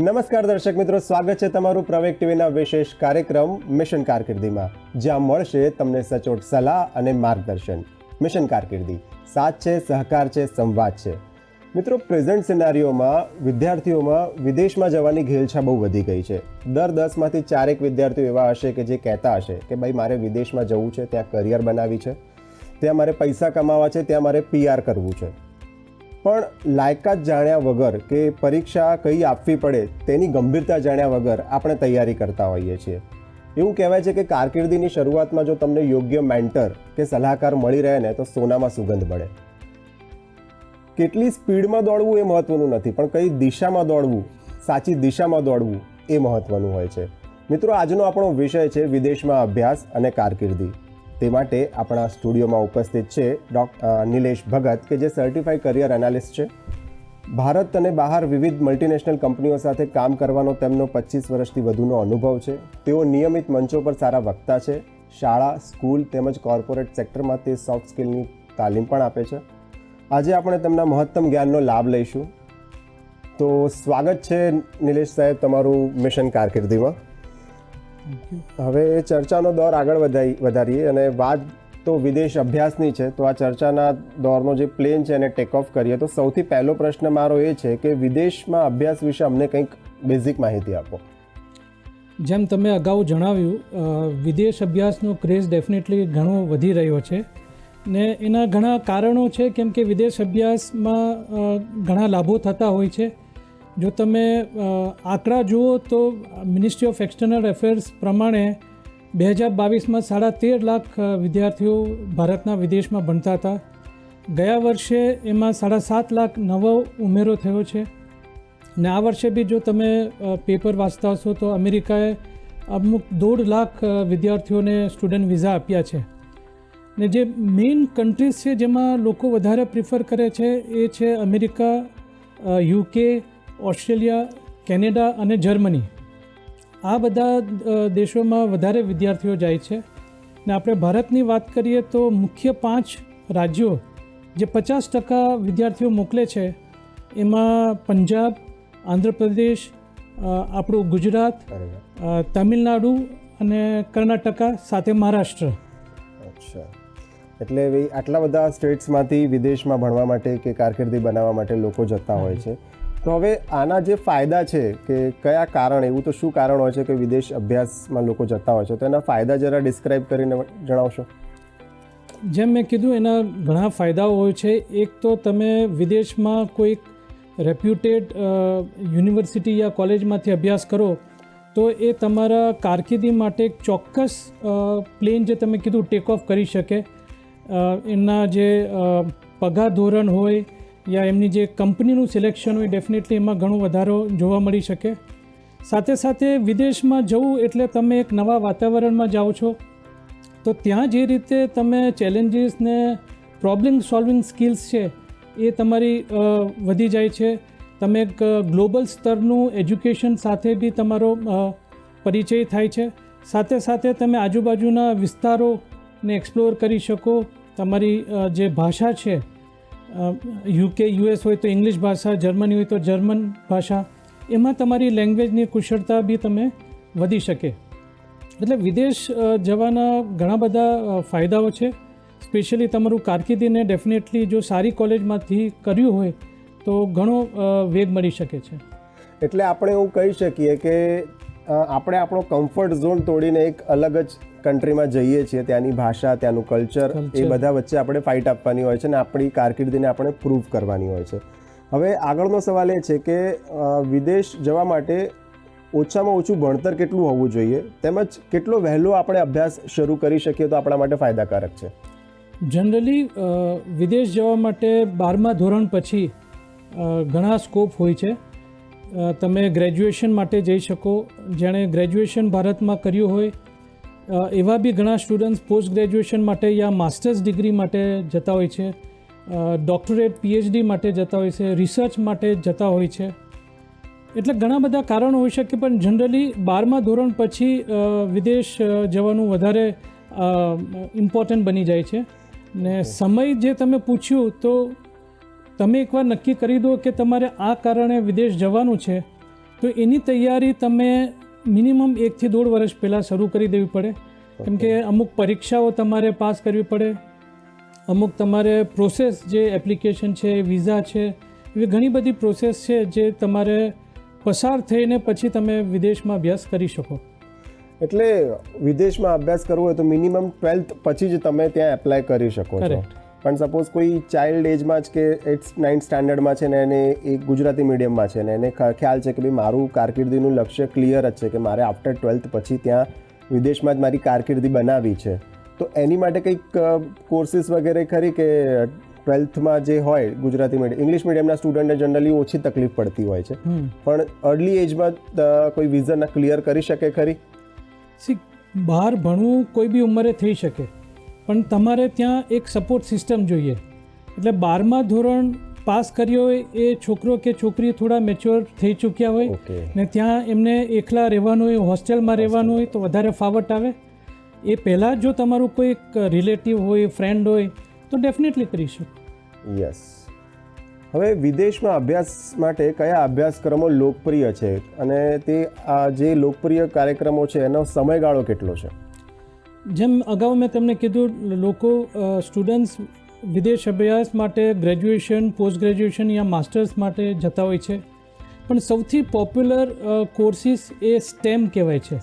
નમસ્કાર દર્શક મિત્રો, સ્વાગત છે તમારું પ્રવેગ ટીવીના વિશેષ કાર્યક્રમ મિશન કારકિર્દીમાં, જ્યાં મળશે તમને સચોટ સલાહ અને માર્ગદર્શન. મિશન કારકિર્દી સાથ છે, સહકાર છે, સંવાદ છે. મિત્રો, પ્રેઝન્ટ સિનારીઓમાં વિદ્યાર્થીઓમાં વિદેશમાં જવાની ઘેલછા બહુ વધી ગઈ છે. દર 10માંથી 4 વિદ્યાર્થીઓ એવા હશે કે જે કહેતા હશે કે ભાઈ મારે વિદેશમાં જવું છે, ત્યાં કરિયર બનાવી છે, ત્યાં મારે પૈસા કમાવા છે, ત્યાં મારે PR કરવું છે. પણ લાયકાત જાણ્યા વગર કે પરીક્ષા કઈ આપવી પડે તેની ગંભીરતા જાણ્યા વગર આપણે તૈયારી કરતા હોઈએ છીએ. એવું કહેવાય છે કે કારકિર્દીની શરૂઆતમાં જો તમને યોગ્ય મેન્ટર કે સલાહકાર મળી રહે ને તો સોનામાં સુગંધ મળે. કેટલી સ્પીડમાં દોડવું એ મહત્વનું નથી, પણ કઈ દિશામાં દોડવું, સાચી દિશામાં દોડવું એ મહત્વનું હોય છે. મિત્રો, આજનો આપણો વિષય છે વિદેશમાં અભ્યાસ અને કારકિર્દી. તે માટે આપણા સ્ટુડિયોમાં ઉપસ્થિત છે નિલેશ ભગત, કે જે સર્ટિફાઈડ કરિયર એનાલિસ્ટ છે. ભારત અને બહાર વિવિધ મલ્ટીનેશનલ કંપનીઓ સાથે કામ કરવાનો તેમનો 25 વર્ષથી વધુનો અનુભવ છે. તેઓ નિયમિત મંચો પર સારા વક્તા છે. શાળા, સ્કૂલ તેમજ કોર્પોરેટ સેક્ટરમાં તે સોફ્ટ સ્કિલની તાલીમ પણ આપે છે. આજે આપણે તેમના મહત્તમ જ્ઞાનનો લાભ લઈશું. તો સ્વાગત છે નિલેશ સાહેબ તમારું મિશન કારકિર્દીમાં. હવે ચર્ચાનો દોર આગળ વધારીએ અને વાત તો વિદેશ અભ્યાસની છે. તો આ ચર્ચાના દોરનો જે પ્લેન છે એને ટેક ઓફ કરીએ. તો સૌથી પહેલો પ્રશ્ન મારો એ છે કે વિદેશમાં અભ્યાસ વિશે અમને કંઈક બેઝિક માહિતી આપો. જેમ તમે અગાઉ જણાવ્યું, વિદેશ અભ્યાસનો ક્રેઝ ડેફિનેટલી ઘણો વધી રહ્યો છે ને એના ઘણા કારણો છે, કેમ કે વિદેશ અભ્યાસમાં ઘણા લાભો થતા હોય છે. જો તમે આંકડા જુઓ તો મિનિસ્ટ્રી ઓફ એક્સટર્નલ અફેર્સ પ્રમાણે 2022માં 13.5 લાખ વિદ્યાર્થીઓ ભારતના વિદેશમાં ભણતા હતા. ગયા વર્ષે એમાં 7.5 લાખ નવો ઉમેરો થયો છે ને આ વર્ષે બી જો તમે પેપર વાંચતા હશો તો અમેરિકાએ અમુક 1.5 લાખ વિદ્યાર્થીઓને સ્ટુડન્ટ વિઝા આપ્યા છે. ને જે મેઇન કન્ટ્રીઝ છે જેમાં લોકો વધારે પ્રિફર કરે છે એ છે અમેરિકા, UK, ઓસ્ટ્રેલિયા, કેનેડા અને જર્મની. આ બધા દેશોમાં વધારે વિદ્યાર્થીઓ જાય છે. ને આપણે ભારતની વાત કરીએ તો મુખ્ય 5 રાજ્યો જે 50% વિદ્યાર્થીઓ મોકલે છે એમાં પંજાબ, આંધ્રપ્રદેશ, આપણું ગુજરાત, તમિલનાડુ અને કર્ણાટકા સાથે મહારાષ્ટ્ર. અચ્છા, એટલે આટલા બધા સ્ટેટ્સમાંથી વિદેશમાં ભણવા માટે કે કારકિર્દી બનાવવા માટે લોકો જતા હોય છે. તો હવે આના જે ફાયદા છે કે કયા કારણ, એવું તો શું કારણ હોય છે કે વિદેશ અભ્યાસમાં લોકો જતા હોય છે, તો એના ફાયદા જરા ડિસ્ક્રાઇબ કરીને જણાવશો. જેમ મેં કીધું, એના ઘણા ફાયદાઓ હોય છે. એક તો તમે વિદેશમાં કોઈક રેપ્યુટેડ યુનિવર્સિટી યા કોલેજમાંથી અભ્યાસ કરો તો એ તમારા કારકિર્દી માટે એક ચોક્કસ પ્લેન જે તમે કીધું ટેક ઓફ કરી શકે. એમના જે પગાર ધોરણ હોય યા એમની જે કંપનીનું સિલેક્શન હોય, ડેફિનેટલી એમાં ઘણો વધારો જોવા મળી શકે. સાથે સાથે વિદેશમાં જવું એટલે તમે એક નવા વાતાવરણમાં જાઓ છો, તો ત્યાં જે રીતે તમે ચેલેન્જીસને પ્રોબ્લેમ સોલ્વિંગ સ્કિલ્સ છે એ તમારી વધી જાય છે. તમે એક ગ્લોબલ સ્તરનું એજ્યુકેશન સાથે બી તમારો પરિચય થાય છે. સાથે સાથે તમે આજુબાજુના વિસ્તારોને એક્સપ્લોર કરી શકો. તમારી જે ભાષા છે, UK, US હોય તો ઇંગ્લિશ ભાષા, જર્મની હોય તો જર્મન ભાષા, એમાં તમારી લેંગ્વેજની કુશળતા બી તમે વધી શકે. એટલે વિદેશ જવાના ઘણા બધા ફાયદાઓ છે. સ્પેશિયલી તમારું કારકિર્દીને ડેફિનેટલી જો સારી કોલેજમાંથી કર્યું હોય તો ઘણો વેગ મળી શકે છે. એટલે આપણે એવું કહી શકીએ કે આપણે આપણો કમ્ફર્ટ ઝોન તોડીને એક અલગ જ કન્ટ્રીમાં જઈએ છીએ. ત્યાંની ભાષા, ત્યાંનું કલ્ચર, એ બધા વચ્ચે આપણે ફાઇટ આપવાની હોય છે અને આપણી કારકિર્દીને આપણે પ્રૂવ કરવાની હોય છે. હવે આગળનો સવાલ એ છે કે વિદેશ જવા માટે ઓછામાં ઓછું ભણતર કેટલું હોવું જોઈએ, તેમજ કેટલો વહેલો આપણે અભ્યાસ શરૂ કરી શકીએ તો આપણા માટે ફાયદાકારક છે. જનરલી વિદેશ જવા માટે 12મા ધોરણ પછી ઘણા સ્કોપ હોય છે. તમે ગ્રેજ્યુએશન માટે જઈ શકો. જેણે ગ્રેજ્યુએશન ભારતમાં કર્યું હોય એવા બી ઘણા સ્ટુડન્ટ્સ પોસ્ટ ગ્રેજ્યુએશન માટે યા માસ્ટર્સ ડિગ્રી માટે જતા હોય છે, ડોક્ટરેટ PhD માટે જતા હોય છે, રિસર્ચ માટે જતા હોય છે. એટલે ઘણા બધા કારણો હોઈ શકે, પણ જનરલી 12મા ધોરણ પછી વિદેશ જવાનું વધારે ઇમ્પોર્ટન્ટ બની જાય છે. ને સમય જે તમે પૂછ્યું, તો તમે એકવાર નક્કી કરી દો કે તમારે આ કારણે વિદેશ જવાનું છે તો એની તૈયારી તમે મિનિમમ 1 થી 1.5 વર્ષ પહેલાં શરૂ કરી દેવી પડે. કેમ કે અમુક પરીક્ષાઓ તમારે પાસ કરવી પડે, અમુક તમારે પ્રોસેસ જે એપ્લિકેશન છે, વિઝા છે, એવી ઘણી બધી પ્રોસેસ છે જે તમારે પસાર થઈને પછી તમે વિદેશમાં અભ્યાસ કરી શકો. એટલે વિદેશમાં અભ્યાસ કરવો હોય તો મિનિમમ 12th પછી જ તમે ત્યાં એપ્લાય કરી શકો છો. Correct. પણ સપોઝ કોઈ ચાઇલ્ડ એજમાં જ કે 8th-9th સ્ટાન્ડર્ડમાં છે ને એને એક ગુજરાતી મીડિયમમાં છે ને એને ખ્યાલ છે કે ભાઈ મારું કારકિર્દીનું લક્ષ્ય ક્લિયર જ છે કે મારે આફ્ટર 12th પછી ત્યાં વિદેશમાં જ મારી કારકિર્દી બનાવવી છે, તો એની માટે કંઈક કોર્સિસ વગેરે ખરી કે 12thમાં જે હોય ગુજરાતી મીડિયમ ઇંગ્લિશ મીડિયમના સ્ટુડન્ટને જનરલી ઓછી તકલીફ પડતી હોય છે, પણ અર્લી એજમાં કોઈ વિઝન ક્લિયર કરી શકે ખરી? બહાર ભણવું કોઈ બી ઉંમરે થઈ શકે, પણ તમારે ત્યાં એક સપોર્ટ સિસ્ટમ જોઈએ. એટલે 12મા ધોરણ પાસ કર્યો હોય એ છોકરો કે છોકરી થોડા મેચ્યોર થઈ ચૂક્યા હોય ને ત્યાં એમને એકલા રહેવાનું હોય, હોસ્ટેલમાં રહેવાનું હોય તો વધારે ફાવટ આવે. એ પહેલાં જો તમારું કોઈ રિલેટિવ હોય, ફ્રેન્ડ હોય તો ડેફિનેટલી કરીશું. યસ. હવે વિદેશમાં અભ્યાસ માટે કયા અભ્યાસક્રમો લોકપ્રિય છે અને તે આ જે લોકપ્રિય કાર્યક્રમો છે એનો સમયગાળો કેટલો છે? જેમ અગાઉ મેં તમને કીધું, લોકો સ્ટુડન્ટ્સ વિદેશ અભ્યાસ માટે ગ્રેજ્યુએશન, પોસ્ટ ગ્રેજ્યુએશન યા માસ્ટર્સ માટે જતા હોય છે, પણ સૌથી પોપ્યુલર કોર્સિસ એ સ્ટેમ કહેવાય છે.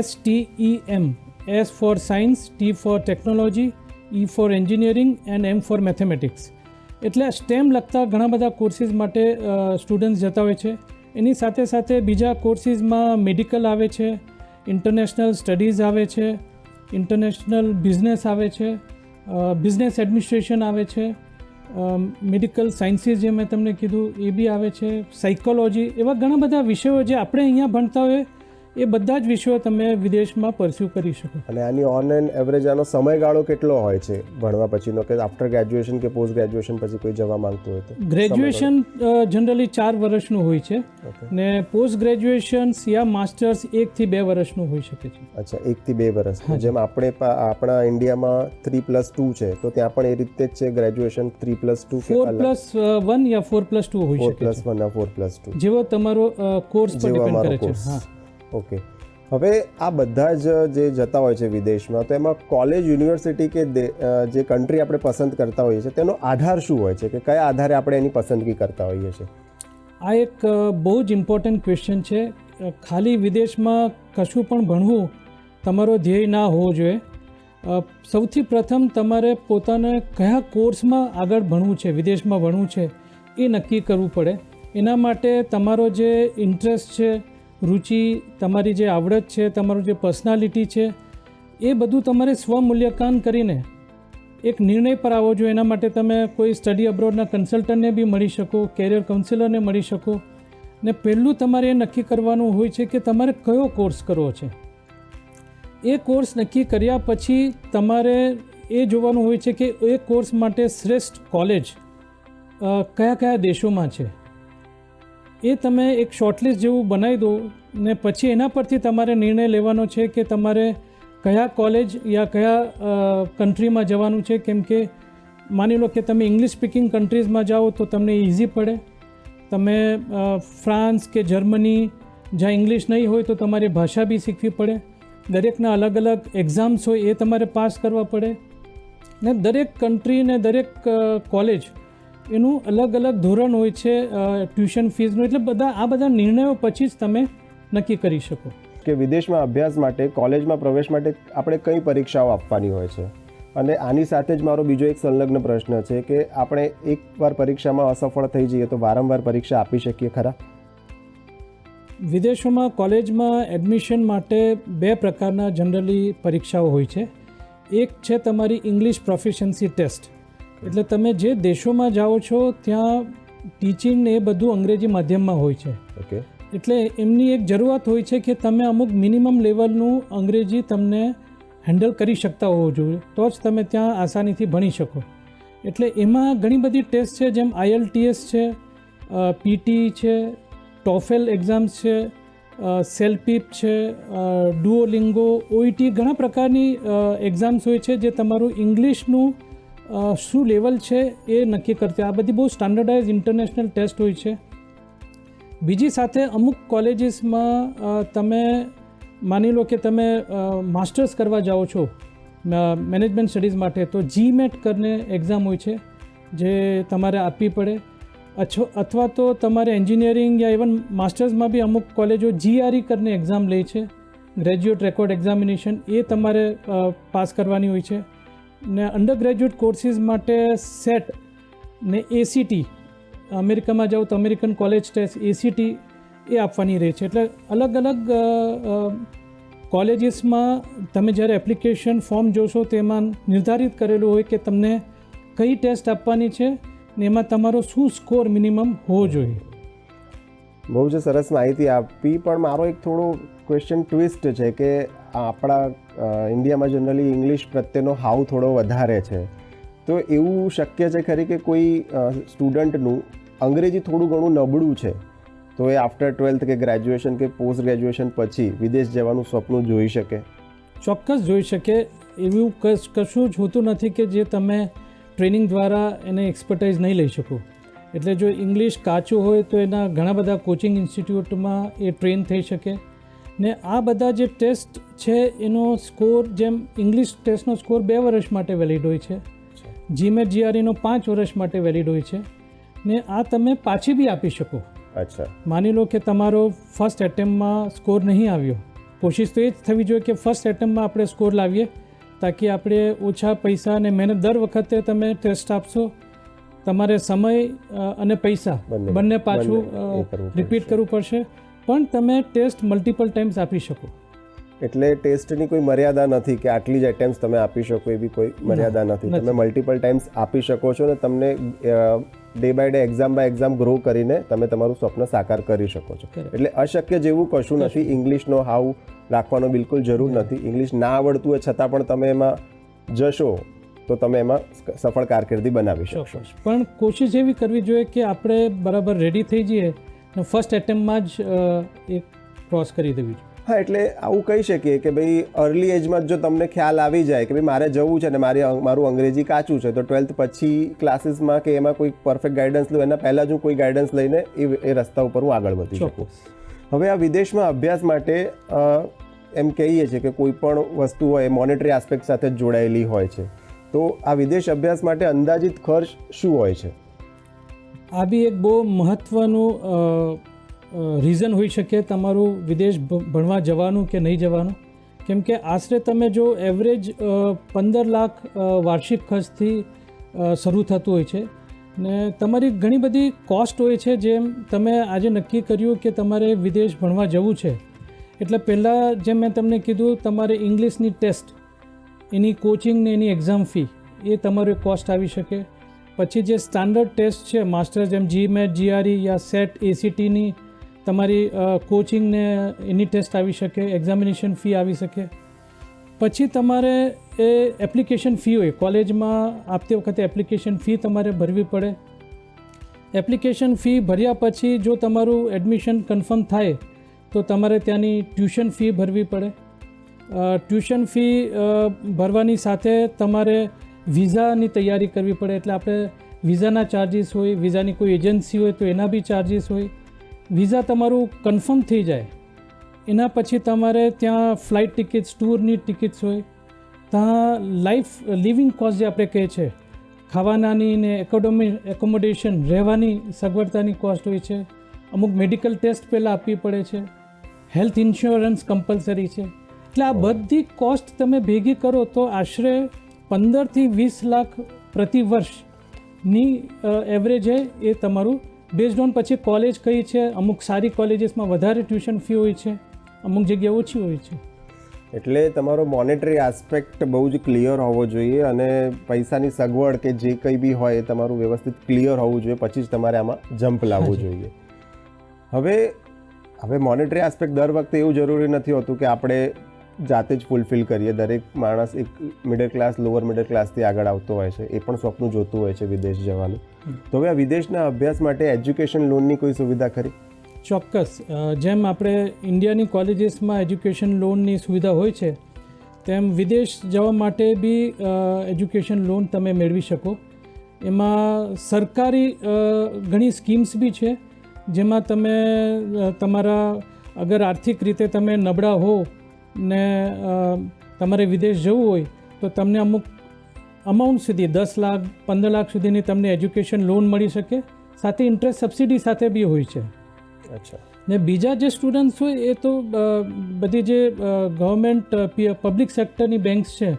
STEM. S for science, T for technology, E for engineering and M for mathematics. એટલે સ્ટેમ લગતા ઘણા બધા કોર્સિસ માટે સ્ટુડન્ટ્સ જતા હોય છે. એની સાથે સાથે બીજા કોર્સિસમાં મેડિકલ આવે છે, ઇન્ટરનેશનલ સ્ટડીઝ આવે છે, ઇન્ટરનેશનલ બિઝનેસ આવે છે, બિઝનેસ એડમિનિસ્ટ્રેશન આવે છે, મેડિકલ સાયન્સીસ જે મેં તમને કીધું એ બી આવે છે, સાયકોલોજી, એવા ઘણા બધા વિષયો જે આપણે અહીંયા ભણતા હોય એ બધા જ વિષયો તમે વિદેશમાં પરસ્યુ કરી શકો. અને આની ઓન એન્ડ એવરેજ આનો સમયગાળો કેટલો હોય છે ભણવા પછીનો, કે આફ્ટર ગ્રેજ્યુએશન કે પોસ્ટ ગ્રેજ્યુએશન પછી કોઈ જવા માંગતું હોય તો? ગ્રેજ્યુએશન જનરલી 4 વર્ષનું હોય છે ને પોસ્ટ ગ્રેજ્યુએશન યા માસ્ટર્સ 1 થી 2 વર્ષનું હોઈ શકે છે. અચ્છા, 1 થી 2 વર્ષ. જેમ આપણા ઇન્ડિયામાં 3+2 છે તો ત્યાં પણ એ રીતે જ છે ગ્રેજ્યુએશન 3+2 કે 4+1 યા 4+2 હોઈ શકે છે. 4+1 યા 4+2 જેવો તમારો કોર્સ પર ડિપેન્ડ કરે છે. હા, ઓકે. હવે આ બધા જ જે જતા હોય છે વિદેશમાં, તો એમાં કોલેજ, યુનિવર્સિટી કે જે કન્ટ્રી આપણે પસંદ કરતા હોઈએ છીએ તેનો આધાર શું હોય છે, કે કયા આધારે આપણે એની પસંદગી કરતા હોઈએ છીએ? આ એક બહુ જ ઇમ્પોર્ટન્ટ ક્વેશ્ચન છે. ખાલી વિદેશમાં કશું પણ ભણવું તમારો ધ્યેય ના હોવો જોઈએ. સૌથી પ્રથમ તમારે પોતાને કયા કોર્સમાં આગળ ભણવું છે, વિદેશમાં ભણવું છે એ નક્કી કરવું પડે. એના માટે તમારો જે ઇન્ટરેસ્ટ છે, રુચિ, તમારી જે આવડત છે, તમારું જે પર્સનાલિટી છે, એ બધું તમારે સ્વમૂલ્યાંકન કરીને એક નિર્ણય પર આવો જોઈએ. એના માટે તમે કોઈ સ્ટડી અબ્રોડના કન્સલ્ટન્ટને બી મળી શકો, કેરિયર કાઉન્સિલરને મળી શકો. ને પહેલું તમારે એ નક્કી કરવાનું હોય છે કે તમારે કયો કોર્સ કરવો છે. એ કોર્સ નક્કી કર્યા પછી તમારે એ જોવાનું હોય છે કે એ કોર્સ માટે શ્રેષ્ઠ કોલેજ કયા કયા દેશોમાં છે. એ તમે એક શોર્ટલિસ્ટ જેવું બનાવી દો ને પછી એના પરથી તમારે નિર્ણય લેવાનો છે કે તમારે કયા કોલેજ યા કયા કન્ટ્રીમાં જવાનું છે. કેમ કે માની લો કે તમે ઇંગ્લિશ સ્પીકિંગ કન્ટ્રીઝમાં જાઓ તો તમને ઇઝી પડે. તમે ફ્રાન્સ કે જર્મની જ્યાં ઇંગ્લિશ નહીં હોય તો તમારી ભાષા બી શીખવી પડે. દરેકના અલગ અલગ એક્ઝામ્સ હોય એ તમારે પાસ કરવા પડે ને દરેક કન્ટ્રી ને દરેક કોલેજ એનું અલગ અલગ ધોરણ હોય છે, ટ્યુશન ફીસનું. એટલે આ બધા નિર્ણયો પછી જ તમે નક્કી કરી શકો કે વિદેશમાં અભ્યાસ માટે, કોલેજમાં પ્રવેશ માટે આપણે કઈ પરીક્ષાઓ આપવાની હોય છે. અને આની સાથે જ મારો બીજો એક સંલગ્ન પ્રશ્ન છે કે આપણે એકવાર પરીક્ષામાં અસફળ થઈ જઈએ તો વારંવાર પરીક્ષા આપી શકીએ ખરા? વિદેશોમાં કોલેજમાં એડમિશન માટે 2 પ્રકારના જનરલી પરીક્ષાઓ હોય છે. એક છે તમારી ઇંગ્લિશ પ્રોફિશન્સી ટેસ્ટ. એટલે તમે જે દેશોમાં જાઓ છો ત્યાં ટીચિંગ ને એ બધું અંગ્રેજી માધ્યમમાં હોય છે. ઓકે. એટલે એમની એક જરૂરત હોય છે કે તમે અમુક મિનિમમ લેવલનું અંગ્રેજી તમને હેન્ડલ કરી શકતા હોવો જોઈએ, તો જ તમે ત્યાં આસાનીથી ભણી શકો. એટલે એમાં ઘણી બધી ટેસ્ટ છે, જેમ IELTS છે, PT છે, TOEFL એક્ઝામ્સ છે, સેલ્પીપ છે, ડુઓલિંગો, OET, ઘણા પ્રકારની એક્ઝામ્સ હોય છે જે તમારું ઇંગ્લિશનું શું લેવલ છે એ નક્કી કરતી. આ બધી બહુ સ્ટાન્ડર્ડાઇઝ ઇન્ટરનેશનલ ટેસ્ટ હોય છે. બીજી સાથે અમુક કોલેજીસમાં તમે માની લો કે તમે માસ્ટર્સ કરવા જાઓ છો મેનેજમેન્ટ સ્ટડીઝ માટે, તો GMAT કરીને એક્ઝામ હોય છે જે તમારે આપવી પડે, અથવા તો તમારે એન્જિનિયરિંગ યા ઇવન માસ્ટર્સમાં બી અમુક કોલેજો GRE કરીને એક્ઝામ લે છે, ગ્રેજ્યુએટ રેકોર્ડ એક્ઝામિનેશન, એ તમારે પાસ કરવાની હોય છે. ને અંડર ગ્રેજ્યુએટ કોર્સીસ માટે સેટ ને ACT, અમેરિકામાં જાઓ તો અમેરિકન કોલેજ ટેસ્ટ ACT એ આપવાની રહે છે. એટલે અલગ અલગ કોલેજીસમાં તમે જ્યારે એપ્લિકેશન ફોર્મ જોશો તેમાં નિર્ધારિત કરેલું હોય કે તમને કઈ ટેસ્ટ આપવાની છે ને એમાં તમારો શું સ્કોર મિનિમમ હોવો જોઈએ. બહુ જ સરસ માહિતી આપી, પણ મારો એક થોડો ક્વેશ્ચન ટ્વિસ્ટ છે કે આપણા ઇન્ડિયામાં જનરલી ઇંગ્લિશ પ્રત્યેનો હાવ થોડો વધારે છે, તો એવું શક્ય છે ખરી કે કોઈ સ્ટુડન્ટનું અંગ્રેજી થોડું ઘણું નબળું છે તો એ આફ્ટર 12th કે ગ્રેજ્યુએશન કે પોસ્ટ ગ્રેજ્યુએશન પછી વિદેશ જવાનું સપનું જોઈ શકે? ચોક્કસ જોઈ શકે. એવું કશું જ હોતું નથી કે જે તમે ટ્રેનિંગ દ્વારા એને એક્સપર્ટાઇઝ નહીં લઈ શકો. એટલે જો ઇંગ્લિશ કાચું હોય તો એના ઘણા બધા કોચિંગ ઇન્સ્ટિટ્યૂટમાં એ ટ્રેન થઈ શકે. ને આ બધા જે ટેસ્ટ છે એનો સ્કોર, જેમ ઇંગ્લિશ ટેસ્ટનો સ્કોર 2 વર્ષ માટે વેલિડ હોય છે, GMAT GRE નો 5 વર્ષ માટે વેલિડ હોય છે, ને આ તમે પાછી બી આપી શકો. અચ્છા, માની લો કે તમારો ફર્સ્ટ એટેમ્પમાં સ્કોર નહીં આવ્યો, કોશિશ તો એ જ થવી જોઈએ કે ફર્સ્ટ એટેમ્પમાં આપણે સ્કોર લાવીએ, તાકી આપણે ઓછા પૈસા અને મહેનત, દર વખતે તમે ટેસ્ટ આપશો તમારે સમય અને પૈસા બંને પાછું રિપીટ કરવું પડશે, પણ તમે ટેસ્ટ મલ્ટિપલ ટાઈમ્સ આપી શકો. એટલે ટેસ્ટની કોઈ મર્યાદા નથી કે આટલી જ એટેમ્પ્સ તમે આપી શકો, એવી કોઈ મર્યાદા નથી. તમે મલ્ટિપલ ટાઈમ્સ આપી શકો છો ને તમને day by day, exam by exam grow કરીને તમે તમારું સ્વપ્ન સાકાર કરી શકો છો. એટલે અશક્ય જેવું કશું નથી. ઇંગ્લિશનો હાવ રાખવાનો બિલકુલ જરૂર નથી. ઇંગ્લિશ ના આવડતું હોય છતાં પણ તમે એમાં જશો તો તમે એમાં સફળ કારકિર્દી બનાવી શકશો. પણ કોશિશ એવી કરવી જોઈએ કે આપણે બરાબર રેડી થઈ જઈએ ને ફર્સ્ટ એટેમ્પમાં જ એ ક્રોસ કરી દેવી જોઈએ. હા, એટલે આવું કહી શકીએ કે ભાઈ અર્લી એજમાં જો તમને ખ્યાલ આવી જાય કે ભાઈ મારે જવું છે ને મારું અંગ્રેજી કાચું છે, તો 12th પછી ક્લાસીસમાં કે એમાં કોઈ પરફેક્ટ ગાઈડન્સ લો, એના પહેલાં જ હું કોઈ ગાઈડન્સ લઈને એ રસ્તા ઉપર હું આગળ વધી શકું. હવે આ વિદેશમાં અભ્યાસ માટે એમ કહીએ છીએ કે કોઈ પણ વસ્તુ હોય મોનેટરી આસ્પેક્ટ સાથે જ જોડાયેલી હોય છે, તો આ વિદેશ અભ્યાસ માટે અંદાજિત ખર્ચ શું હોય છે? આ બી એક બહુ મહત્ત્વનું રીઝન હોઈ શકે તમારું વિદેશ ભણવા જવાનું કે નહીં જવાનું. કેમ કે આશરે તમે જો એવરેજ 15 લાખ વાર્ષિક ખર્ચથી શરૂ થતું હોય છે ને તમારી ઘણી બધી કોસ્ટ હોય છે. જેમ તમે આજે નક્કી કર્યું કે તમારે વિદેશ ભણવા જવું છે, એટલે પહેલાં જેમ મેં તમને કીધું, તમારે ઇંગ્લિશની ટેસ્ટ, એની કોચિંગ ને એની એક્ઝામ ફી, એ તમારો કોસ્ટ આવી શકે. પછી જે સ્ટાન્ડર્ડ ટેસ્ટ છે માસ્ટર્સ, જેમ GMAT GRE યા સેટ ACTની તમારી કોચિંગ ને એની ટેસ્ટ આવી શકે, એક્ઝામિનેશન ફી આવી શકે. પછી તમારે એ એપ્લિકેશન ફી હોય, કોલેજમાં આપતી વખતે એપ્લિકેશન ફી તમારે ભરવી પડે. એપ્લિકેશન ફી ભર્યા પછી જો તમારું એડમિશન કન્ફર્મ થાય તો તમારે ત્યાંની ટ્યુશન ફી ભરવી પડે. ટ્યુશન ફી ભરવાની સાથે તમારે વિઝાની તૈયારી કરવી પડે. એટલે આપણે વિઝાના ચાર્જિસ હોય, વિઝાની કોઈ એજન્સી હોય તો એના બી ચાર્જિસ હોય. વિઝા તમારું કન્ફર્મ થઈ જાય એના પછી તમારે ત્યાં ફ્લાઇટ ટિકિટ્સ, ટૂરની ટિકિટ્સ હોય, ત્યાં લિવિંગ કોસ્ટ જે આપણે કહીએ છીએ, ખાવાનાની ને એકોમોડેશન, રહેવાની સગવડતાની કોસ્ટ હોય છે. અમુક મેડિકલ ટેસ્ટ પહેલાં આપવી પડે છે, હેલ્થ ઇન્સ્યોરન્સ કમ્પલસરી છે. એટલે આ બધી કોસ્ટ તમે ભેગી કરો તો આશરે 15 થી 20 લાખ પ્રતિ વર્ષની એવરેજ એ તમારું બેઝડ ઓન. પછી કોલેજ કઈ છે, અમુક સારી કોલેજીસમાં વધારે ટ્યુશન ફી હોય છે, અમુક જગ્યાએ ઓછી હોય છે. એટલે તમારો મોનેટરી આસ્પેક્ટ બહુ જ ક્લિયર હોવો જોઈએ અને પૈસાની સગવડ કે જે કંઈ બી હોય એ તમારું વ્યવસ્થિત ક્લિયર હોવું જોઈએ, પછી જ તમારે આમાં જમ્પ લાવવું જોઈએ. હવે મોનેટરી આસ્પેક્ટ દર વખતે એવું જરૂરી નથી હોતું કે આપણે જાતે જ ફૂલફિલ કરીએ. દરેક માણસ એક મિડલ ક્લાસ, લોઅર મિડલ ક્લાસથી આગળ આવતો હોય છે, એ પણ સ્વપ્ન જોતું હોય છે વિદેશ જવાનું. તો હવે આ વિદેશના અભ્યાસ માટે એજ્યુકેશન લોનની કોઈ સુવિધા ખરી? ચોક્કસ. જેમ આપણે ઇન્ડિયાની કોલેજીસમાં એજ્યુકેશન લોનની સુવિધા હોય છે, તેમ વિદેશ જવા માટે બી એજ્યુકેશન લોન તમે મેળવી શકો. એમાં સરકારી ઘણી સ્કીમ્સ બી છે જેમાં તમે તમારા અગર આર્થિક રીતે તમે નબળા હો ને તમારે વિદેશ જવું હોય તો તમને અમુક અમાઉન્ટ સુધી 10 લાખ 15 લાખ સુધીની તમને એજ્યુકેશન લોન મળી શકે, સાથે ઇન્ટરેસ્ટ સબસિડી સાથે બી હોય છે. અચ્છા. ને બીજા જે સ્ટુડન્ટ્સ હોય એ તો બધી જે ગવર્મેન્ટ પબ્લિક સેક્ટરની બેંક્સ છે,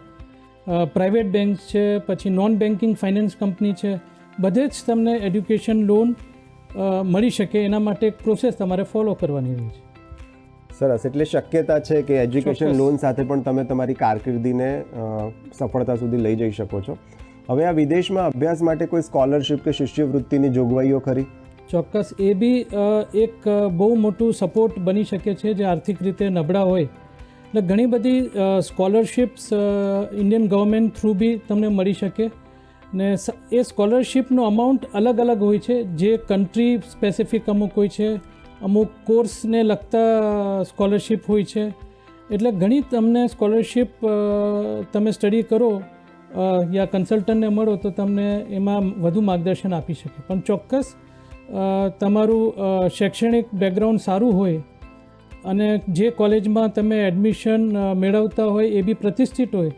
પ્રાઇવેટ બેંક્સ છે, પછી નોન બેન્કિંગ ફાઇનાન્સ કંપની છે, બધે જ તમને એજ્યુકેશન લોન મળી શકે. એના માટે એક પ્રોસેસ તમારે ફોલો કરવાની રહે છે. સરસ. એટલે શક્યતા છે કે એજ્યુકેશન ચોક્કસ. લોન સાથે પણ તમે તમારી કારકિર્દીને સફળતા સુધી લઈ જઈ શકો છો. હવે આ વિદેશમાં અભ્યાસ માટે કોઈ સ્કોલરશિપ કે શિષ્યવૃત્તિની જોગવાઈઓ ખરી? ચોક્કસ. એ બી એક બહુ મોટું સપોર્ટ બની શકે છે જે આર્થિક રીતે નબળા હોય. એટલે ઘણી બધી સ્કોલરશિપ્સ ઇન્ડિયન ગવર્મેન્ટ થ્રુ બી તમને મળી શકે. ને એ સ્કોલરશિપનો અમાઉન્ટ અલગ અલગ હોય છે. જે કન્ટ્રી સ્પેસિફિક અમુક હોય છે, અમુક કોર્સને લગતા સ્કોલરશિપ હોય છે. એટલે ઘણી તમને સ્કોલરશિપ તમે સ્ટડી કરો યા કન્સલ્ટન્ટને મળો તો તમને એમાં વધુ માર્ગદર્શન આપી શકે. પણ ચોક્કસ તમારું શૈક્ષણિક બેકગ્રાઉન્ડ સારું હોય અને જે કોલેજમાં તમે એડમિશન મેળવતા હોય એ બી પ્રતિષ્ઠિત હોય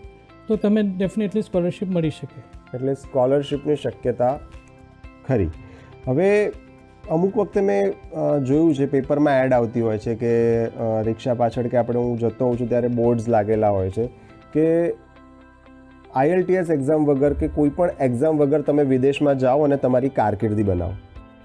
તો તમે ડેફિનેટલી સ્કોલરશિપ મળી શકે. એટલે સ્કોલરશિપની શક્યતા ખરી. હવે અમુક વખતે મેં જોયું છે, પેપરમાં એડ આવતી હોય છે કે રિક્ષા પાછળ કે આપણે હું જતો હોઉં છું ત્યારે બોર્ડ્સ લાગેલા હોય છે કે IELTS એક્ઝામ વગર કે કોઈ પણ એક્ઝામ વગર તમે વિદેશમાં જાઓ અને તમારી કારકિર્દી બનાવો.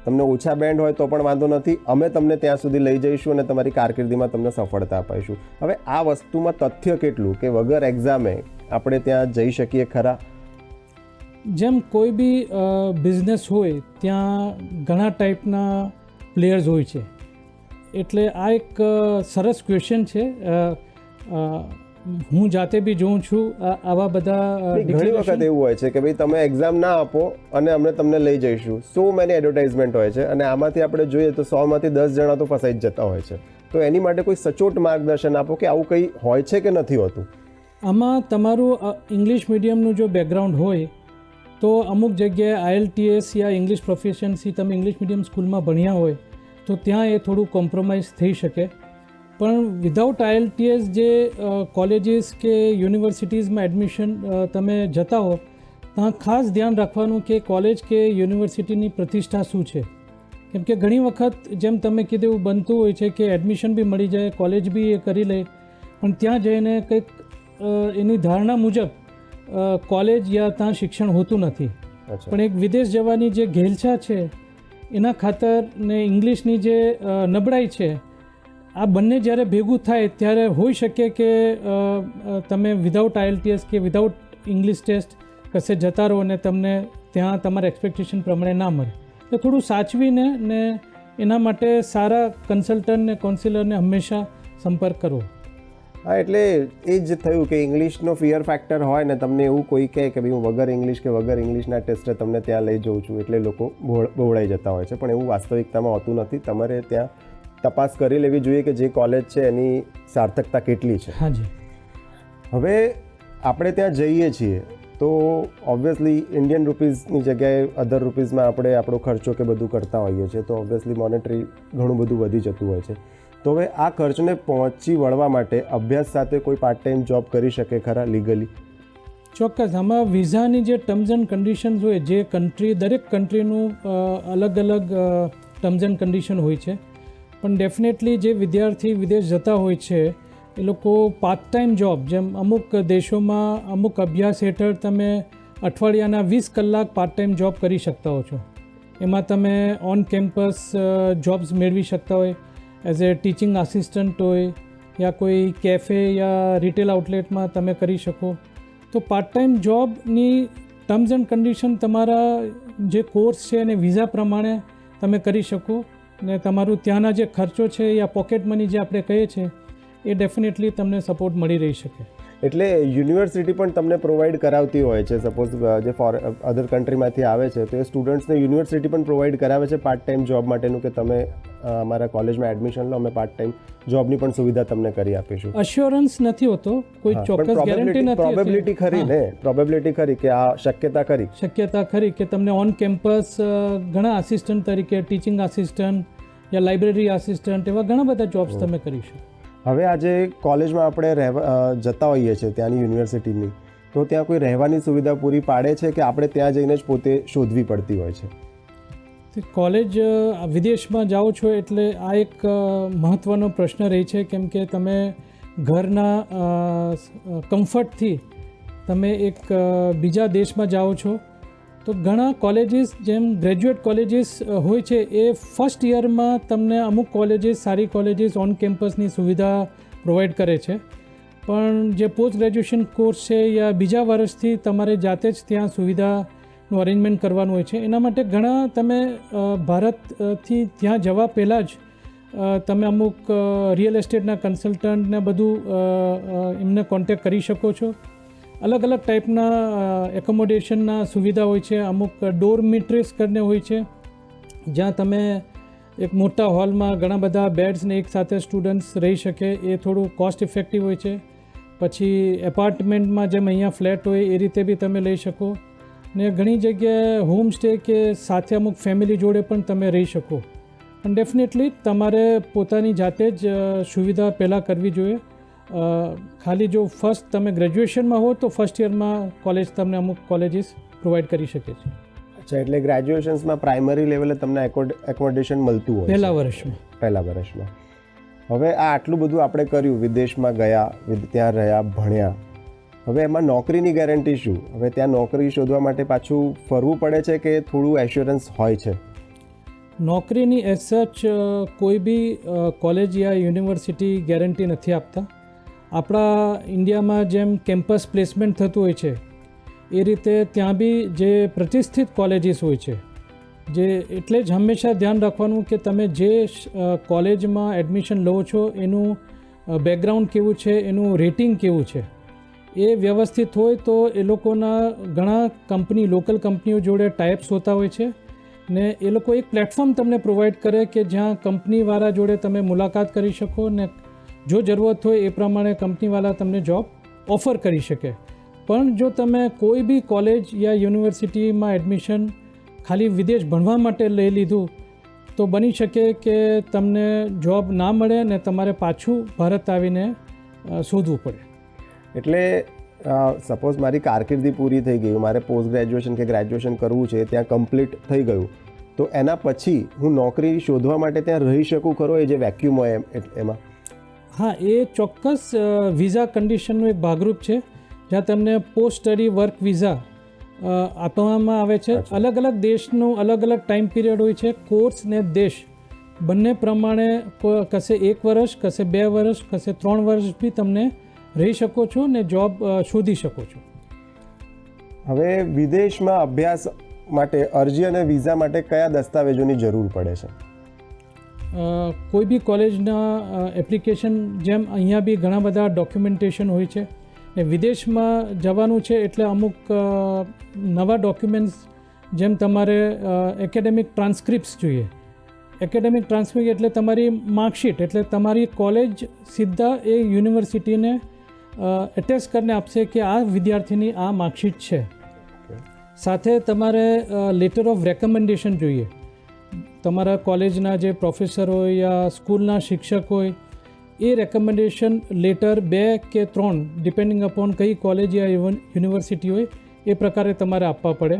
તમને ઓછા બેન્ડ હોય તો પણ વાંધો નથી, અમે તમને ત્યાં સુધી લઈ જઈશું અને તમારી કારકિર્દીમાં તમને સફળતા અપાઈશું. હવે આ વસ્તુમાં તથ્ય કેટલું કે વગર એક્ઝામે આપણે ત્યાં જઈ શકીએ ખરા? જેમ કોઈ બી બિઝનેસ હોય ત્યાં ઘણા ટાઈપના પ્લેયર્સ હોય છે. એટલે આ એક સરસ ક્વેશ્ચન છે. હું જાતે બી જોઉં છું આવા બધા ઘણી વખત એવું હોય છે કે ભાઈ તમે એક્ઝામ ના આપો અને અમે તમને લઈ જઈશું. સો મેની એડવર્ટાઇઝમેન્ટ હોય છે અને આમાંથી આપણે જોઈએ તો 100માંથી 10 જણા તો ફસાઈ જ જતા હોય છે. તો એની માટે કોઈ સચોટ માર્ગદર્શન આપો કે આવું કંઈ હોય છે કે નથી હોતું? આમાં તમારું ઇંગ્લિશ મીડિયમનું જો બેકગ્રાઉન્ડ હોય તો અમુક જગ્યાએ IELTS યા ઇંગ્લિશ પ્રોફિશિયન્સી તમે ઇંગ્લિશ મીડિયમ સ્કૂલમાં ભણ્યા હોય તો ત્યાં એ થોડું કોમ્પ્રોમાઇઝ થઈ શકે. પણ વિધાઉટ IELTS જે કોલેજીસ કે યુનિવર્સિટીઝમાં એડમિશન તમે જતા હો ત્યાં ખાસ ધ્યાન રાખવાનું કે કોલેજ કે યુનિવર્સિટીની પ્રતિષ્ઠા શું છે. કેમ કે ઘણી વખત જેમ તમે કીધું એવું બનતું હોય છે કે એડમિશન બી મળી જાય, કોલેજ બી એ કરી લે, પણ ત્યાં જઈને કંઈક એની ધારણા મુજબ કોલેજ યા ત્યાં શિક્ષણ હોતું નથી. પણ એક વિદેશ જવાની જે ઘેલછા છે એના ખાતર ને ઇંગ્લિશની જે નબળાઈ છે, આ બંને જ્યારે ભેગું થાય ત્યારે હોઈ શકે કે તમે વિધાઉટ IELTS કે વિધાઉટ ઇંગ્લિશ ટેસ્ટ કશે જતા રહો અને તમને ત્યાં તમારા એક્સપેક્ટેશન પ્રમાણે ના મળે. તો થોડું સાચવીને ને એના માટે સારા કન્સલ્ટન્ટ ને કાઉન્સિલરને હંમેશા સંપર્ક કરવો. હા, એટલે એ જ થયું કે ઇંગ્લિશનો ફિયર ફેક્ટર હોય ને તમને એવું કોઈ કહે કે ભાઈ હું વગર ઇંગ્લિશ કે વગર ઇંગ્લિશના ટેસ્ટે તમને ત્યાં લઈ જઉં છું એટલે લોકો બહોળાઈ જતા હોય છે. પણ એવું વાસ્તવિકતામાં હોતું નથી. તમારે ત્યાં તપાસ કરી લેવી જોઈએ કે જે કોલેજ છે એની સાર્થકતા કેટલી છે. હાજી. હવે આપણે ત્યાં જઈએ છીએ તો ઓબ્વિયસલી ઇન્ડિયન રૂપીઝની જગ્યાએ અધર રૂપીઝમાં આપણે આપણો ખર્ચો કે બધું કરતા હોઈએ છીએ તો ઓબ્વિયસલી મોનેટરી ઘણું બધું વધી જતું હોય છે. તો હવે આ ખર્ચને પહોંચી વળવા માટે અભ્યાસ સાથે કોઈ પાર્ટ ટાઈમ જોબ કરી શકે ખરા લીગલી? ચોક્કસ. આમાં વિઝાની જે ટર્મ્સ એન્ડ કન્ડિશન્સ હોય, જે કન્ટ્રી દરેક કન્ટ્રીનું અલગ અલગ ટર્મ્સ એન્ડ કન્ડિશન હોય છે. પણ ડેફિનેટલી જે વિદ્યાર્થી વિદેશ જતા હોય છે એ લોકો પાર્ટ ટાઈમ જોબ, જેમ અમુક દેશોમાં અમુક અભ્યાસ હેઠળ તમે અઠવાડિયાના 20 કલાક પાર્ટ ટાઈમ જોબ કરી શકતા હો છો. એમાં તમે ઓન કેમ્પસ જોબ્સ મેળવી શકતા હોય, એઝ એ ટીચિંગ આસિસ્ટન્ટ હોય યા કોઈ કેફે યા રિટેલ આઉટલેટમાં તમે કરી શકો. તો પાર્ટ ટાઈમ જોબની ટર્મ્સ એન્ડ કન્ડિશન તમારા જે કોર્સ છે અને વિઝા પ્રમાણે તમે કરી શકો ને તમારું ત્યાંના જે ખર્ચો છે યા પોકેટ મની જે આપણે કહીએ છીએ એ ડેફિનેટલી તમને સપોર્ટ મળી રહી શકે. એટલે યુનિવર્સિટી પણ તમને પ્રોવાઈડ કરાવતી હોય છે. સપોઝ જે અધર કન્ટ્રીમાંથી આવે છે તો એ સ્ટુડન્ટ્સને યુનિવર્સિટી પણ પ્રોવાઈડ કરાવે છે પાર્ટ ટાઈમ જોબ માટેનું કે તમે અમારા કોલેજમાં એડમિશન લો, અમે પાર્ટ ટાઈમ જોબની પણ સુવિધા તમને કરી આપીશું. અશ્યોરન્સ નથી હોતો, કોઈ ચોક્કસ ગેરંટી નથી. પ્રોબેબિલિટી ખરી ને? પ્રોબેબિલિટી ખરી કે આ શક્યતા ખરી કે તમને ઓન કેમ્પસ ઘણા આસિસ્ટન્ટ તરીકે, ટીચિંગ આસિસ્ટન્ટ યા લાઇબ્રેરી આસિસ્ટન્ટ, એવા ઘણા બધા જોબ્સ તમે કરી શકો. હવે આજે કોલેજમાં આપણે જતા હોઈએ છીએ ત્યાંની યુનિવર્સિટીની, તો ત્યાં કોઈ રહેવાની સુવિધા પૂરી પાડે છે કે આપણે ત્યાં જઈને જ પોતે શોધવી પડતી હોય છે? કોલેજ વિદેશમાં જાઓ છો એટલે આ એક મહત્ત્વનો પ્રશ્ન રહે છે, કેમ કે તમે ઘરના કમ્ફર્ટથી તમે એક બીજા દેશમાં જાઓ છો. તો ઘણા કોલેજીસ, જેમ ગ્રેજ્યુએટ કોલેજીસ હોય છે, એ ફર્સ્ટ યરમાં તમને અમુક કોલેજીસ, સારી કોલેજીસ ઓન કેમ્પસની સુવિધા પ્રોવાઈડ કરે છે, પણ જે પોસ્ટ ગ્રેજ્યુએશન કોર્સ છે યા બીજા વર્ષથી તમારે જાતે જ ત્યાં સુવિધાનું અરેન્જમેન્ટ કરવાનું હોય છે. એના માટે ઘણા તમે ભારતથી ત્યાં જવા પહેલાં જ તમે અમુક રિયલ એસ્ટેટના કન્સલ્ટન્ટને બધું એમને કોન્ટેક્ટ કરી શકો છો. અલગ અલગ ટાઈપના એકોમોડેશનના સુવિધા હોય છે. અમુક ડોરમિટરીસ કરીને હોય છે, જ્યાં તમે એક મોટા હોલમાં ઘણા બધા બેડ્સને એક સાથે સ્ટુડન્ટ્સ રહી શકે. એ થોડું કોસ્ટ ઇફેક્ટિવ હોય છે. પછી એપાર્ટમેન્ટમાં જેમ અહીંયા ફ્લેટ હોય એ રીતે બી તમે લઈ શકો. ને ઘણી જગ્યાએ હોમ સ્ટે કે સાથે અમુક ફેમિલી જોડે પણ તમે રહી શકો. પણ ડેફિનેટલી તમારે પોતાની જાતે જ સુવિધા પહેલાં કરવી જોઈએ. ખાલી જો ફર્સ્ટ તમે ગ્રેજ્યુએશનમાં હો તો ફર્સ્ટ યરમાં કોલેજ તમને અમુક કોલેજીસ પ્રોવાઈડ કરી શકે છે. અચ્છા, એટલે ગ્રેજ્યુએશન્સમાં પ્રાઇમરી લેવલે તમને એકોમોડેશન મળતું હોય પહેલા વર્ષમાં. હવે આ આટલું બધું આપણે કર્યું, વિદેશમાં ગયા, ત્યાં રહ્યા, ભણ્યા, હવે એમાં નોકરીની ગેરંટી શું? હવે ત્યાં નોકરી શોધવા માટે પાછું ફરવું પડે છે કે થોડું એશ્યોરન્સ હોય છે? નોકરીની એઝ સચ કોઈ બી કોલેજ યા યુનિવર્સિટી ગેરંટી નથી આપતા. આપણા ઇન્ડિયામાં જેમ કેમ્પસ પ્લેસમેન્ટ થતું હોય છે એ રીતે ત્યાં બી જે પ્રતિષ્ઠિત કોલેજીસ હોય છે, જે એટલે જ હંમેશા ધ્યાન રાખવાનું કે તમે જે કોલેજમાં એડમિશન લો છો એનું બેકગ્રાઉન્ડ કેવું છે, એનું રેટિંગ કેવું છે, એ વ્યવસ્થિત હોય તો એ લોકોના ઘણા કંપની, લોકલ કંપનીઓ જોડે ટાઈપ્સ હોતા હોય છે ને એ લોકો એક પ્લેટફોર્મ તમને પ્રોવાઈડ કરે કે જ્યાં કંપનીવાળા જોડે તમે મુલાકાત કરી શકો ને જો જરૂરત હોય એ પ્રમાણે કંપનીવાળા તમને જોબ ઓફર કરી શકે. પણ જો તમે કોઈ બી કોલેજ યા યુનિવર્સિટીમાં એડમિશન ખાલી વિદેશ ભણવા માટે લઈ લીધું તો બની શકે કે તમને જોબ ના મળે ને તમારે પાછું ભારત આવીને શોધવું પડે. એટલે સપોઝ મારી કારકિર્દી પૂરી થઈ ગઈ, મારે પોસ્ટ ગ્રેજ્યુએશન કે ગ્રેજ્યુએશન કરવું છે, ત્યાં કમ્પ્લીટ થઈ ગયું, તો એના પછી હું નોકરી શોધવા માટે ત્યાં રહી શકું ખરો? એ જે વેક્યુમ હોય એમાં? હા, એ ચોક્કસ વિઝા કન્ડિશનનો એક ભાગરૂપ છે, જ્યાં તમને પોસ્ટ સ્ટડી વર્ક વિઝા આપવામાં આવે છે. અલગ અલગ દેશનું અલગ અલગ ટાઈમ પીરિયડ હોય છે. કોર્સ ને દેશ બંને પ્રમાણે કશે 1 વર્ષ, કશે 2 વર્ષ, કશે 3 વર્ષ બી તમને રહી શકો છો ને જોબ શોધી શકો છો. હવે વિદેશમાં અભ્યાસ માટે અરજી અને વિઝા માટે કયા દસ્તાવેજોની જરૂર પડે છે? કોઈ બી કોલેજના એપ્લિકેશન જેમ અહીંયા બી ઘણા બધા ડોક્યુમેન્ટેશન હોય છે ને વિદેશમાં જવાનું છે એટલે અમુક નવા ડોક્યુમેન્ટ્સ, જેમ તમારે એકેડેમિક ટ્રાન્સક્રિપ્ટ્સ જોઈએ. એકેડેમિક ટ્રાન્સક્રિપ્ટ એટલે તમારી માર્કશીટ, એટલે તમારી કોલેજ સીધા એ યુનિવર્સિટીને એટેચ કરીને આપશે કે આ વિદ્યાર્થીની આ માર્કશીટ છે. સાથે તમારે લેટર ઓફ રેકમેન્ડેશન જોઈએ. તમારા કોલેજના જે પ્રોફેસર હોય યા સ્કૂલના શિક્ષક હોય એ રેકમેન્ડેશન લેટર 2 કે 3 ડિપેન્ડિંગ અપોન કઈ કોલેજ યા યુનિવર્સિટી હોય એ પ્રકારે તમારે આપવા પડે.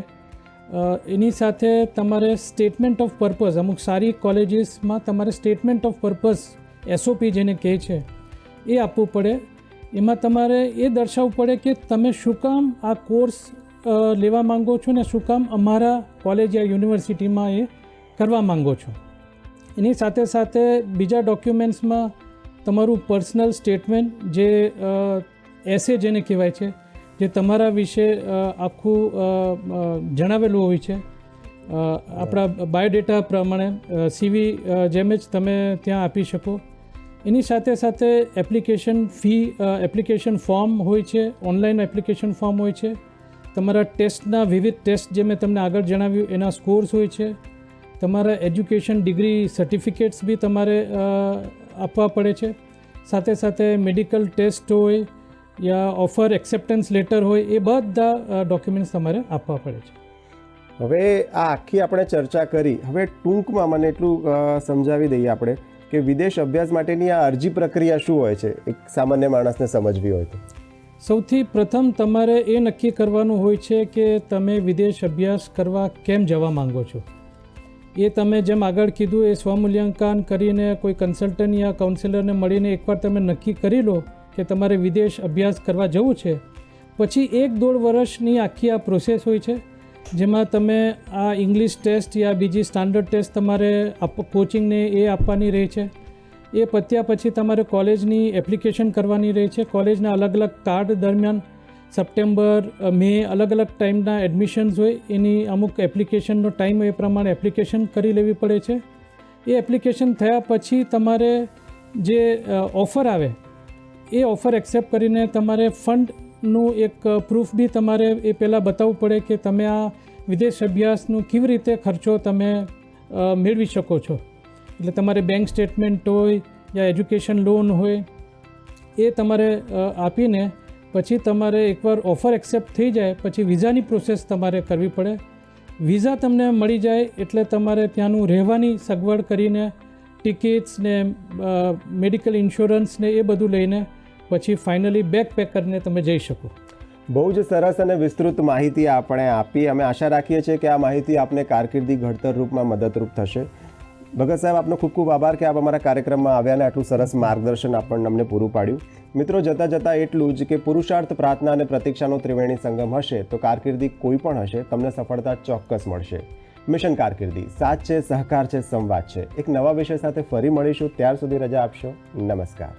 એની સાથે તમારે સ્ટેટમેન્ટ ઓફ પર્પઝ, અમુક સારી કોલેજીસમાં તમારે સ્ટેટમેન્ટ ઓફ પર્પઝ SOP જેને કહે છે એ આપવું પડે. એમાં તમારે એ દર્શાવવું પડે કે તમે શું કામ આ કોર્સ લેવા માંગો છો ને શું કામ અમારા કોલેજ યા યુનિવર્સિટીમાં એ કરવા માંગો છો. એની સાથે સાથે બીજા ડોક્યુમેન્ટ્સમાં તમારું પર્સનલ સ્ટેટમેન્ટ, જે એસે જેને કહેવાય છે, જે તમારા વિશે આખું જણાવેલું હોય છે. આપણા બાયોડેટા પ્રમાણે CV જેમ જ તમે ત્યાં આપી શકો. એની સાથે સાથે એપ્લિકેશન ફોર્મ હોય છે, ઓનલાઈન એપ્લિકેશન ફોર્મ હોય છે. તમારા ટેસ્ટના વિવિધ ટેસ્ટ જે મેં તમને આગળ જણાવ્યું એના સ્કોર્સ હોય છે. તમારા એજ્યુકેશન ડિગ્રી સર્ટિફિકેટ્સ બી તમારે આપવા પડે છે. સાથે સાથે મેડિકલ ટેસ્ટ હોય યા ઓફર એક્સેપ્ટન્સ લેટર હોય, એ બધા ડોક્યુમેન્ટ્સ તમારે આપવા પડે છે. હવે આ આખી આપણે ચર્ચા કરી, હવે ટૂંકમાં મને એટલું સમજાવી દઈએ આપણે કે વિદેશ અભ્યાસ માટેની આ અરજી પ્રક્રિયા શું હોય છે, એક સામાન્ય માણસને સમજવી હોય તો. સૌથી પ્રથમ તમારે એ નક્કી કરવાનું હોય છે કે તમે વિદેશ અભ્યાસ કરવા કેમ જવા માંગો છો. એ તમે જેમ આગળ કીધું એ સ્વમૂલ્યાંકન કરીને કોઈ કન્સલ્ટન્ટ યા કાઉન્સિલરને મળીને એકવાર તમે નક્કી કરી લો કે તમારે વિદેશ અભ્યાસ કરવા જવું છે, પછી 1-1.5 વર્ષની આખી આ પ્રોસેસ હોય છે, જેમાં તમે આ ઇંગ્લિશ ટેસ્ટ યા બીજી સ્ટાન્ડર્ડ ટેસ્ટ તમારે કોચિંગને એ આપવાની રહે છે. એ પત્યા પછી તમારે કોલેજની એપ્લિકેશન કરવાની રહે છે. કોલેજના અલગ અલગ કાર્ડ દરમિયાન સપ્ટેમ્બર, મે અલગ અલગ ટાઈમના એડમિશન્સ હોય, એની અમુક એપ્લિકેશનનો ટાઈમ એ પ્રમાણે એપ્લિકેશન કરી લેવી પડે છે. એ એપ્લિકેશન થયા પછી તમારે જે ઓફર આવે એ ઓફર એક્સેપ્ટ કરીને તમારે ફંડનું એક પ્રૂફ બી તમારે એ પહેલાં બતાવવું પડે કે તમે આ વિદેશ અભ્યાસનું કેવી રીતે ખર્ચો તમે મેળવી શકો છો. એટલે તમારે બેંક સ્ટેટમેન્ટ હોય યા એજ્યુકેશન લોન હોય એ તમારે આપીને પછી તમારે એકવાર ઓફર એક્સેપ્ટ થઈ જાય પછી વિઝાની પ્રોસેસ તમારે કરવી પડે. વિઝા તમને મળી જાય એટલે તમારે ત્યાંનું રહેવાની સગવડ કરીને ટિકિટ્સ ને મેડિકલ ઇન્સ્યોરન્સ ને એ બધું લઈને પછી ફાઇનલી બેક પેક કરીને તમે જઈ શકો. બહુ જ સરસ અને વિસ્તૃત માહિતી આપણે આપી. અમે આશા રાખીએ છીએ કે આ માહિતી આપને કારકિર્દી ઘડતર રૂપમાં મદદરૂપ થશે. ભગત સાહેબ, આપનો ખૂબ ખૂબ આભાર કે આપ અમારા કાર્યક્રમમાં આવ્યા અને આટલું સરસ માર્ગદર્શન આપણને અમને પૂરું પાડ્યું. મિત્રો, જતાં જતાં એટલું જ કે પુરુષાર્થ, પ્રાર્થના અને પ્રતીક્ષાનો ત્રિવેણી સંગમ હશે તો કારકિર્દી કોઈ પણ હશે, તમને સફળતા ચોક્કસ મળશે. મિશન કારકિર્દી સાથ છે, સહકાર છે, સંવાદ છે. એક નવા વિષય સાથે ફરી મળીશું. ત્યાર સુધી રજા આપશો. નમસ્કાર.